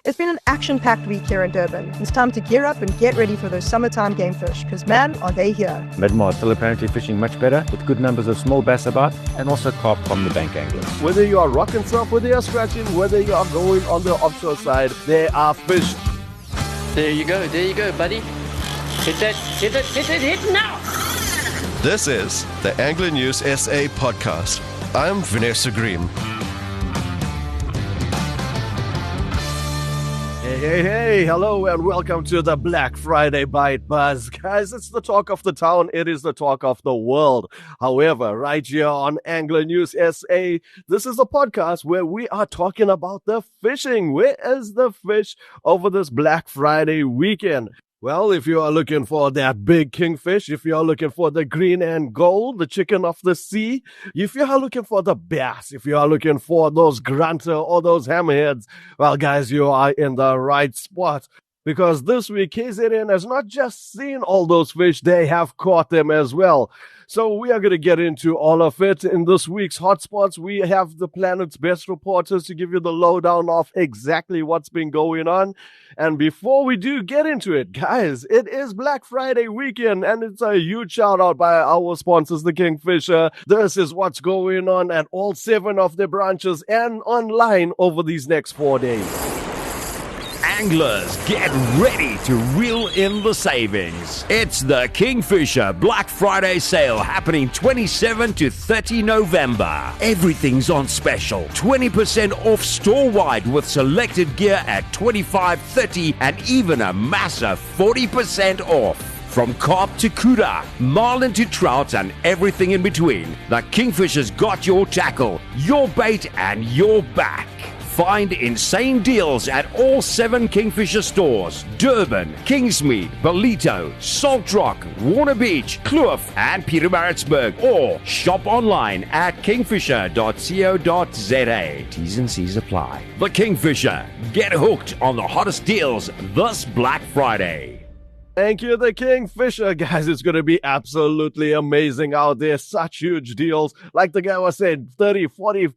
It's been an action-packed week here in Durban. It's time to gear up and get ready for those summertime game fish, because man, are they here. Mid-Mar still apparently fishing much better, with good numbers of small bass about, and also carp from the bank anglers. Whether you are rock and surf, whether you are scratching, whether you are going on the offshore side, there are fish. There you go, buddy. Hit now! This is the Angler News SA podcast. I'm Vanessa Green. Hey, hello and welcome to the Black Friday Bite Buzz. Guys, it's the talk of the town, it is the talk of the world. However, right here on Angler News SA, this is a podcast where we are talking about the fishing. Where is the fish over this Black Friday weekend? Well, if you are looking for that big kingfish, if you are looking for the green and gold, the chicken of the sea, if you are looking for the bass, if you are looking for those grunter or those hammerheads, well, guys, you are in the right spot. Because this week, KZN has not just seen all those fish, they have caught them as well. So we are going to get into all of it. In this week's Hotspots, we have the planet's best reporters to give you the lowdown of exactly what's been going on. And before we do get into it, guys, it is Black Friday weekend, and it's a huge shout out by our sponsors, the Kingfisher. This is what's going on at all 7 of their branches and online over these next 4 days. Anglers, get ready to reel in the savings. It's the Kingfisher Black Friday sale happening 27 to 30 November. Everything's on special. 20% off store-wide with selected gear at 25, 30 and even a massive 40% off. From carp to cuda, marlin to trout and everything in between, the Kingfisher's got your tackle, your bait and your back. Find insane deals at all 7 Kingfisher stores: Durban, Kingsmead, Ballito, Salt Rock, Warner Beach, Kloof and Pietermaritzburg, or shop online at kingfisher.co.za. T's and C's apply. The Kingfisher. Get hooked on the hottest deals this Black Friday. Thank you, the Kingfisher. Guys, it's going to be absolutely amazing out there. Such huge deals. Like the guy was saying, 30, 40%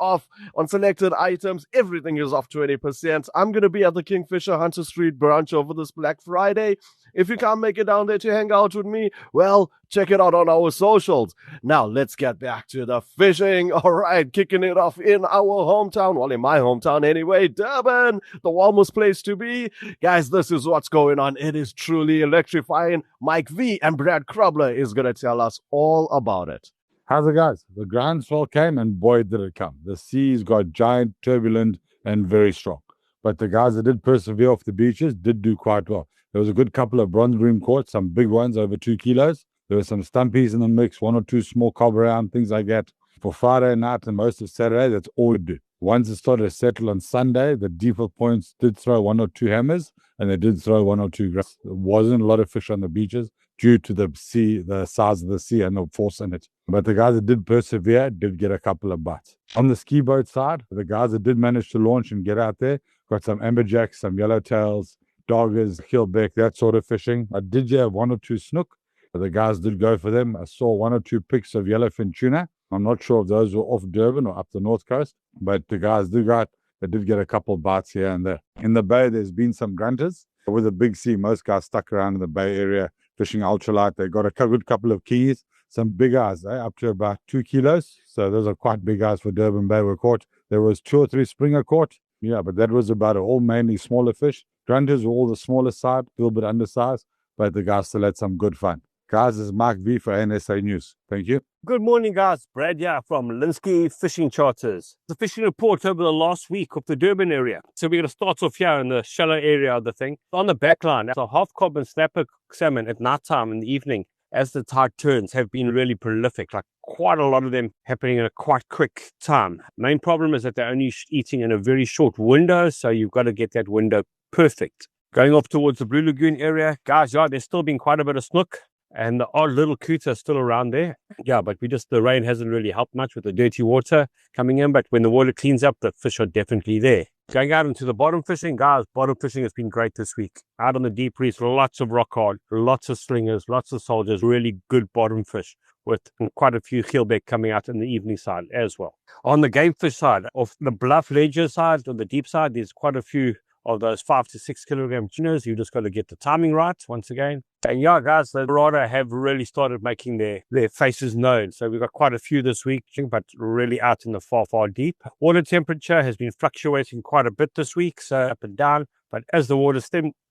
off on selected items. Everything is off 20%. I'm going to be at the Kingfisher Hunter Street branch over this Black Friday. If you can't make it down there to hang out with me, well, check it out on our socials. Now, let's get back to the fishing. All right, kicking it off in our hometown. Well, in my hometown anyway, Durban, the warmest place to be. Guys, this is what's going on. It is truly electrifying. Mike V and Brad Krobler is going to tell us all about it. How's it, guys? The groundswell came, and boy, did it come. The seas got giant, turbulent, and very strong. But the guys that did persevere off the beaches did do quite well. There was a good couple of bronze bream caught, some big ones over 2 kilos. There were some stumpies in the mix, 1 or 2 small cob around, things like that. For Friday night and most of Saturday, that's all we do. Once it started to settle on Sunday, the deeper points did throw 1 or 2 hammers, and they did throw 1 or 2 grass. There wasn't a lot of fish on the beaches due to the sea, the size of the sea and the force in it. But the guys that did persevere did get a couple of bites. On the ski boat side, the guys that did manage to launch and get out there got some amberjacks, some yellowtails, doggers, Geelbeck, that sort of fishing. I did have 1 or 2 snook, but the guys did go for them. I saw 1 or 2 picks of yellowfin tuna. I'm not sure if those were off Durban or up the north coast, but the guys did get a couple bites here and there. In the bay, there's been some grunters. With the big sea, most guys stuck around in the bay area fishing ultralight. They got a good couple of keys, some big guys, up to about 2 kilos. So those are quite big guys for Durban Bay were caught. There was 2 or 3 springer caught. Yeah, but that was about it. All mainly smaller fish. Grunters were all the smaller side, a little bit undersized, but the guys still had some good fun. Guys, this is Mark V for NSA News. Thank you. Good morning, guys. Brad here from Linsky Fishing Charters. The fishing report over the last week of the Durban area. So we're going to start off here in the shallow area of the thing. On the back line, so half cob and snapper salmon at night time in the evening, as the tide turns, have been really prolific. Like quite a lot of them happening in a quite quick time. Main problem is that they're only eating in a very short window, so you've got to get that window perfect. Going off towards the Blue Lagoon area, guys, yeah, there's still been quite a bit of snook. And the odd little coots are still around there. Yeah, but the rain hasn't really helped much with the dirty water coming in. But when the water cleans up, the fish are definitely there. Going out into the bottom fishing, guys, bottom fishing has been great this week. Out on the deep reefs, lots of rockcod, lots of slingers, lots of soldiers, really good bottom fish. with quite a few Geelbeck coming out in the evening side as well. On the game fish side, of the bluff ledger side, on the deep side, there's quite a few of those 5 to 6 kilogram tunas. You just got to get the timing right once again. And yeah, guys, the Dorado have really started making their faces known. So we've got quite a few this week, but really out in the far deep. Water temperature has been fluctuating quite a bit this week, so up and down. But as the water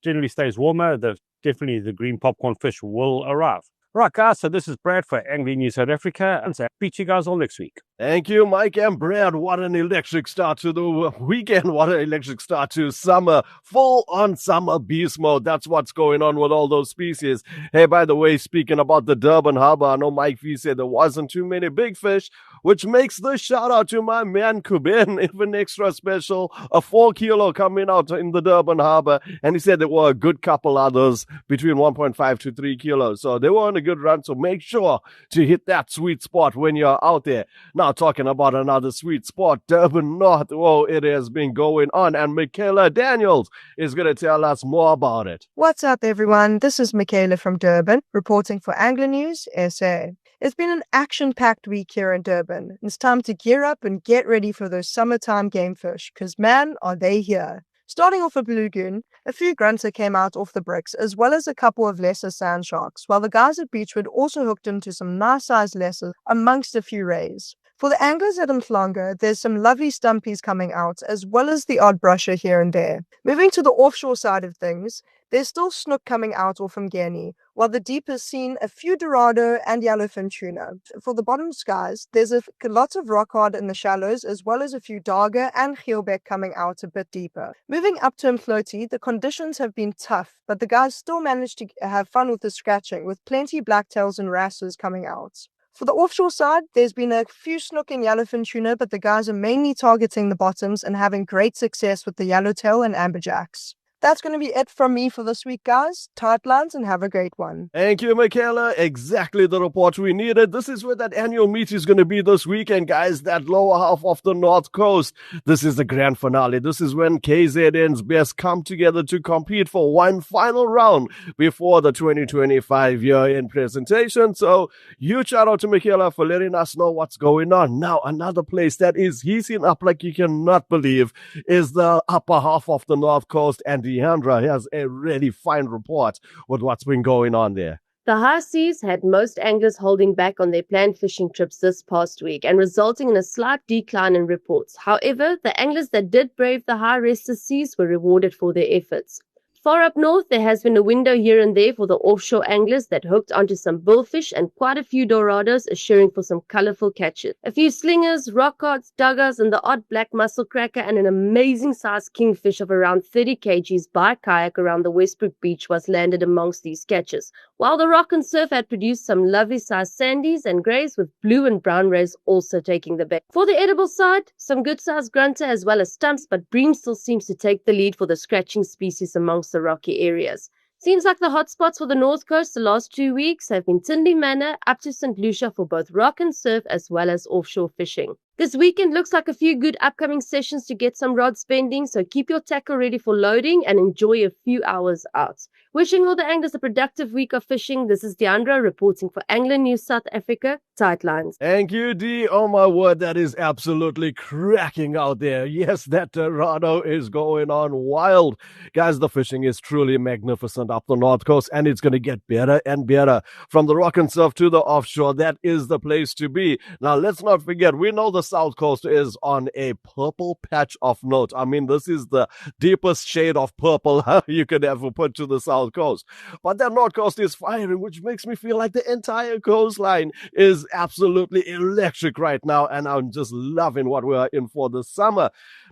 generally stays warmer, definitely the green popcorn fish will arrive. Right, guys, so this is Brad for Angling News South Africa, and so speak to you guys all next week. Thank you, Mike and Brad. What an electric start to the weekend. What an electric start to summer. Full on summer beast mode. That's what's going on with all those species. Hey, by the way, speaking about the Durban harbour, I know Mike V said there wasn't too many big fish, which makes the shout out to my man Kuben, even extra special. A 4 kilo coming out in the Durban harbour. And he said there were a good couple others between 1.5 to 3 kilos. So they were on a good run. So make sure to hit that sweet spot when you're out there. Now, talking about another sweet spot, Durban North. Oh, it has been going on, and Michaela Daniels is going to tell us more about it. What's up, everyone? This is Michaela from Durban, reporting for Angler News SA. It's been an action-packed week here in Durban. It's time to gear up and get ready for those summertime game fish, because man, are they here. Starting off at Blue Lagoon, a few grunter came out off the bricks, as well as a couple of lesser sand sharks, while the guys at Beachwood also hooked into some nice-sized lessers amongst a few rays. For the anglers at Umhlanga, there's some lovely stumpies coming out, as well as the odd brusher here and there. Moving to the offshore side of things, there's still snook coming out off Umhlanga, while the deep has seen a few Dorado and yellowfin tuna. For the bottom skies, there's lots of rockcod in the shallows, as well as a few darger and Geelbeck coming out a bit deeper. Moving up to Umhlanga, the conditions have been tough, but the guys still managed to have fun with the scratching, with plenty blacktails and wrasses coming out. For the offshore side, there's been a few snook and yellowfin tuna, but the guys are mainly targeting the bottoms and having great success with the yellowtail and amberjacks. That's going to be it from me for this week, guys. Tight lines and have a great one. Thank you, Michaela. Exactly the report we needed. This is where that annual meet is going to be this weekend, guys. That lower half of the North Coast. This is the grand finale. This is when KZN's best come together to compete for one final round before the 2025 year-end presentation. So, huge shout out to Michaela for letting us know what's going on. Now, another place that is heating up like you cannot believe is the upper half of the North Coast, and Deandra has a really fine report with what's been going on there. The high seas had most anglers holding back on their planned fishing trips this past week and resulting in a slight decline in reports. However, the anglers that did brave the high restless seas were rewarded for their efforts. Far up north, there has been a window here and there for the offshore anglers that hooked onto some bullfish and quite a few Dorados, assuring for some colourful catches. A few slingers, rockcods, duggers, and the odd black mussel cracker, and an amazing sized kingfish of around 30 kgs by kayak around the Westbrook beach was landed amongst these catches, while the rock and surf had produced some lovely sized sandies and greys, with blue and brown rays also taking the bait. For the edible side, some good sized grunter as well as stumps, but bream still seems to take the lead for the scratching species amongst the rocky areas. Seems like the hotspots for the North Coast the last 2 weeks have been Tinley Manor up to St. Lucia for both rock and surf as well as offshore fishing. This weekend looks like a few good upcoming sessions to get some rod spending, so keep your tackle ready for loading and enjoy a few hours out. Wishing all the anglers a productive week of fishing. This is Deandra reporting for Angler News South Africa, Tight Lines. Thank you, Dee. Oh my word, that is absolutely cracking out there. Yes, that Dorado is going on wild. Guys, the fishing is truly magnificent up the North Coast, and it's going to get better and better. From the rock and surf to the offshore, that is the place to be. Now, let's not forget, we know the South Coast is on a purple patch of note. I mean, this is the deepest shade of purple you could ever put to the South Coast. But that North Coast is firing, which makes me feel like the entire coastline is absolutely electric right now, and I'm just loving what we are in for this summer.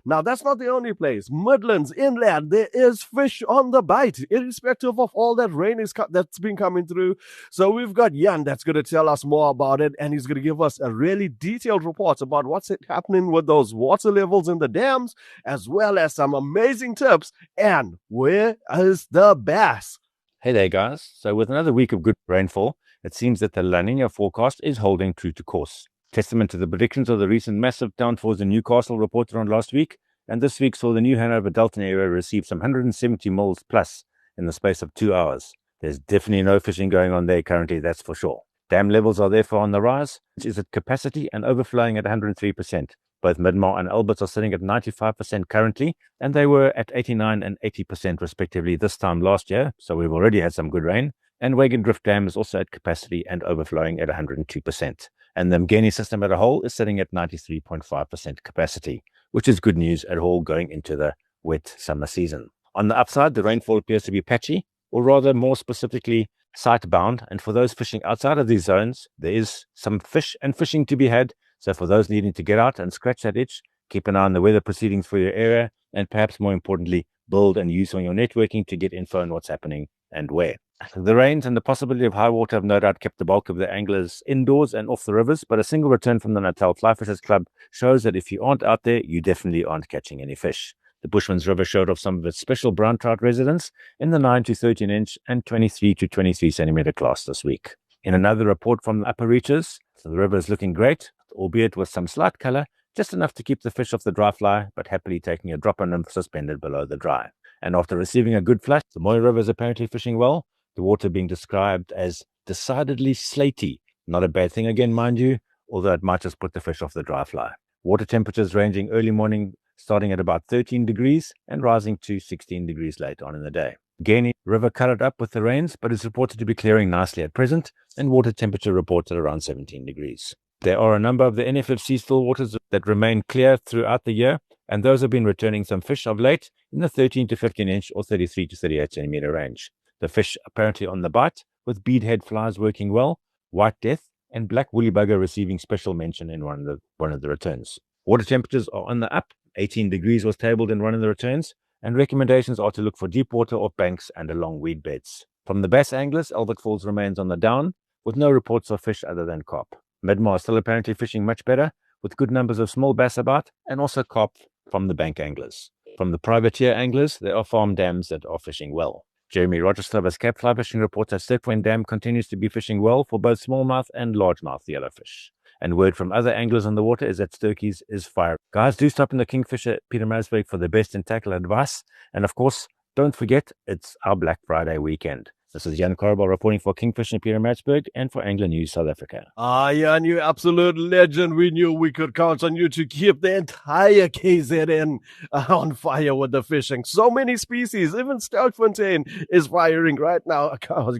Now, that's not the only place. Midlands, inland, there is fish on the bite, irrespective of all that rain that's been coming through. So we've got Jan that's going to tell us more about it, and he's going to give us a really detailed report about what's happening with those water levels in the dams, as well as some amazing tips. And where is the bass? Hey there, guys. So with another week of good rainfall, it seems that the La Nina forecast is holding true to course. Testament to the predictions of the recent massive downfalls in Newcastle reported on last week, and this week saw the new Hanover-Dalton area receive some 170 mils plus in the space of 2 hours. There's definitely no fishing going on there currently, that's for sure. Dam levels are therefore on the rise, which is at capacity and overflowing at 103%. Both Midmar and Albert are sitting at 95% currently, and they were at 89% and 80% respectively this time last year, so we've already had some good rain. And Wagon Drift Dam is also at capacity and overflowing at 102%. And the Mgeni system as a whole is sitting at 93.5% capacity, which is good news at all going into the wet summer season. On the upside, the rainfall appears to be patchy, or rather more specifically sight-bound, and for those fishing outside of these zones, there is some fish and fishing to be had. So for those needing to get out and scratch that itch, keep an eye on the weather proceedings for your area, and perhaps more importantly, build and use on your networking to get info on what's happening and where. The rains and the possibility of high water have no doubt kept the bulk of the anglers indoors and off the rivers, but a single return from the Natal Fly Fishers Club shows that if you aren't out there, you definitely aren't catching any fish. The Bushman's River showed off some of its special brown trout residents in the 9 to 13 inch and 23 to 23 centimeter class this week. In another report from the upper reaches, the river is looking great, albeit with some slight color, just enough to keep the fish off the dry fly, but happily taking a dropper nymph suspended below the dry. And after receiving a good flush, the Moy River is apparently fishing well, the water being described as decidedly slaty. Not a bad thing again, mind you, although it might just put the fish off the dry fly. Water temperatures ranging early morning starting at about 13 degrees and rising to 16 degrees later on in the day. Mgeni River coloured up with the rains, but is reported to be clearing nicely at present, and water temperature reported around 17 degrees. There are a number of the NFFC still waters that remain clear throughout the year, and those have been returning some fish of late in the 13 to 15 inch or 33 to 38 centimeter range. The fish apparently on the bite, with beadhead flies working well, white death, and black woolly bugger receiving special mention in one of the returns. Water temperatures are on the up. 18 degrees was tabled in one of the returns, and recommendations are to look for deep water off banks and along weed beds. From the bass anglers, Albert Falls remains on the down, with no reports of fish other than carp. Midmar is still apparently fishing much better, with good numbers of small bass about, and also carp from the bank anglers. From the privateer anglers, there are farm dams that are fishing well. Jeremy Rogerslover's Cap Fly Fishing reports that Sturkwen Dam continues to be fishing well for both smallmouth and largemouth yellowfish. And word from other anglers on the water is that Sturkeys is fire. Guys, do stop in the Kingfisher Pietermaritzburg for the best in tackle advice. And of course, don't forget, it's our Black Friday weekend. This is Jan Korobel reporting for Kingfisher Pietermaritzburg and for Angler News South Africa. Jan, you absolute legend. We knew we could count on you to keep the entire KZN on fire with the fishing. So many species, even Stoutfontein is firing right now.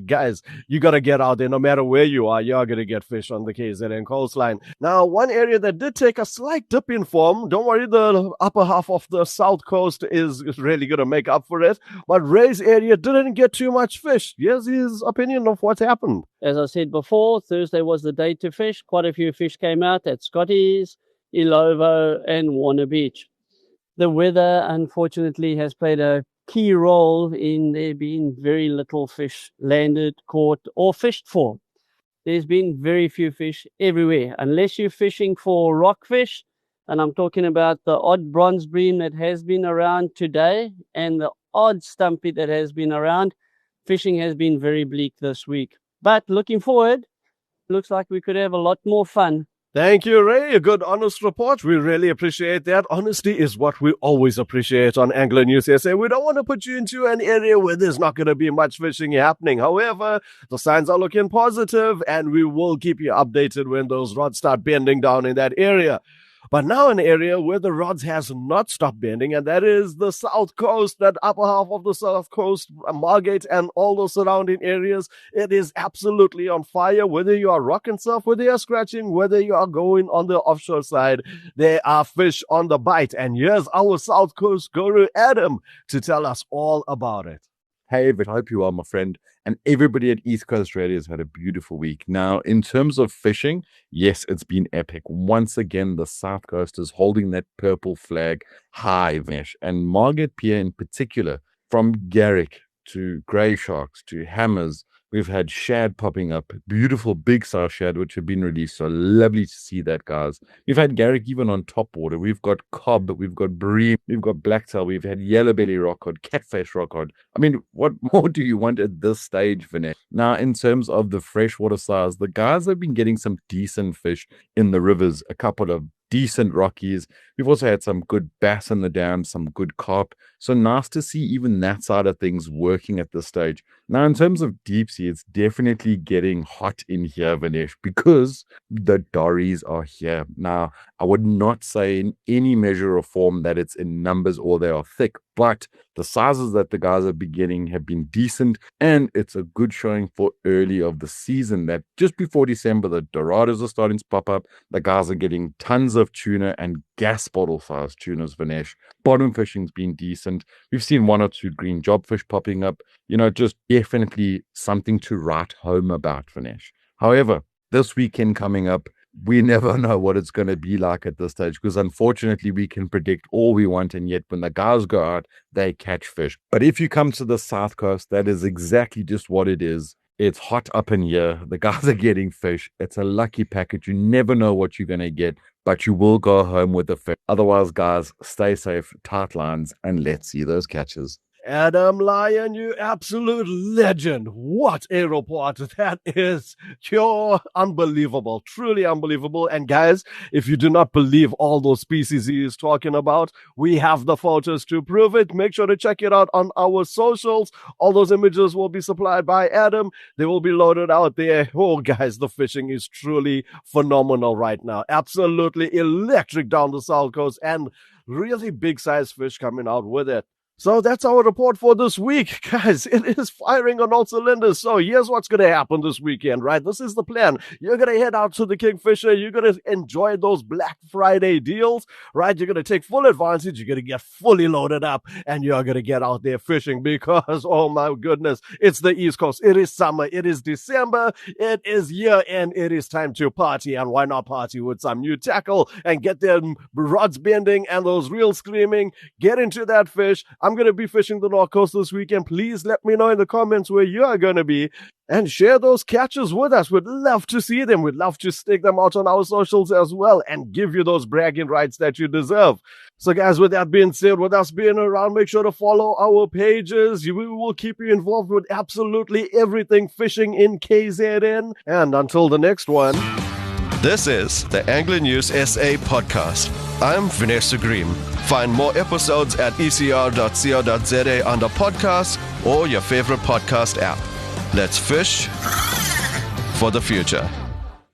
Guys, you got to get out there. No matter where you are, you're going to get fish on the KZN coastline. Now, one area that did take a slight dip in form, don't worry, the upper half of the south coast is really going to make up for it. But Ray's area didn't get too much fish. Here's his opinion of what's happened. As I said before, Thursday was the day to fish. Quite a few fish came out at Scotty's, Ilovo, and Warner Beach. The weather, unfortunately, has played a key role in there being very little fish landed, caught, or fished for. There's been very few fish everywhere, unless you're fishing for rockfish, and I'm talking about the odd bronze bream that has been around today and the odd stumpy that has been around. Fishing has been very bleak this week. But looking forward, looks like we could have a lot more fun. Thank you, Ray. A good, honest report. We really appreciate that. Honesty is what we always appreciate on Angler News SA. We don't want to put you into an area where there's not going to be much fishing happening. However, the signs are looking positive, and we will keep you updated when those rods start bending down in that area. But now an area where the rods has not stopped bending, and that is the south coast, that upper half of the south coast, Margate and all those surrounding areas. It is absolutely on fire. Whether you are rock and surf, whether you are scratching, whether you are going on the offshore side, there are fish on the bite. And here's our south coast guru, Adam, to tell us all about it. Hey, I hope you are, my friend. And everybody at East Coast Radio has had a beautiful week. Now, in terms of fishing, yes, it's been epic. Once again, the South Coast is holding that purple flag high, and Margate Pier in particular, from Garrick to grey sharks to hammers. We've had shad popping up, beautiful big size shad, which have been released. So lovely to see that, guys. We've had Garrick even on top water. We've got cob, we've got bream, we've got blacktail, we've had yellow belly rockcod, catfish rockcod. I mean, what more do you want at this stage, Vinay? Now, in terms of the freshwater size, the guys have been getting some decent fish in the rivers. A couple of decent rockies. We've also had some good bass in the dam, some good carp. So nice to see even that side of things working at this stage. Now, in terms of deep sea, it's definitely getting hot in here, Vinesh, because the dories are here. Now, I would not say in any measure or form that it's in numbers or they are thick, but the sizes that the guys are beginning have been decent, and it's a good showing for early of the season that just before December, the Dorados are starting to pop up. The guys are getting tons of tuna and gas bottle sized tunas, Vinesh. Bottom fishing's been decent. We've seen 1 or 2 green jobfish popping up. Just definitely something to write home about, Vinesh. However, this weekend coming up, we never know what it's going to be like at this stage, because unfortunately we can predict all we want, and yet when the guys go out, they catch fish. But if you come to the South Coast, that is exactly just what it is. It's hot up in here. The guys are getting fish. It's a lucky package. You never know what you're going to get, but you will go home with the fish. Otherwise, guys, stay safe, tight lines, and let's see those catches. Adam Lyon, you absolute legend. What a report that is. You're unbelievable, truly unbelievable. And guys, if you do not believe all those species he is talking about, we have the photos to prove it. Make sure to check it out on our socials. All those images will be supplied by Adam. They will be loaded out there. Oh, guys, the fishing is truly phenomenal right now. Absolutely electric down the South Coast, and really big size fish coming out with it. So that's our report for this week. Guys, it is firing on all cylinders. So here's what's going to happen this weekend, right? This is the plan. You're going to head out to the Kingfisher. You're going to enjoy those Black Friday deals, right? You're going to take full advantage. You're going to get fully loaded up, and you're going to get out there fishing because, oh my goodness, it's the East Coast. It is summer. It is December. It is year end. It is time to party. And why not party with some new tackle and get them rods bending and those reels screaming? Get into that fish. I'm going to be fishing the North Coast this weekend. Please let me know in the comments where you are going to be and share those catches with us. We'd love to see them. We'd love to stick them out on our socials as well and give you those bragging rights that you deserve. So guys, with that being said, with us being around, make sure to follow our pages. We will keep you involved with absolutely everything fishing in KZN. And until the next one. This is the Angler News SA podcast. I'm Vanessa Bream. Find more episodes at ecr.co.za under podcasts or your favorite podcast app. Let's fish for the future.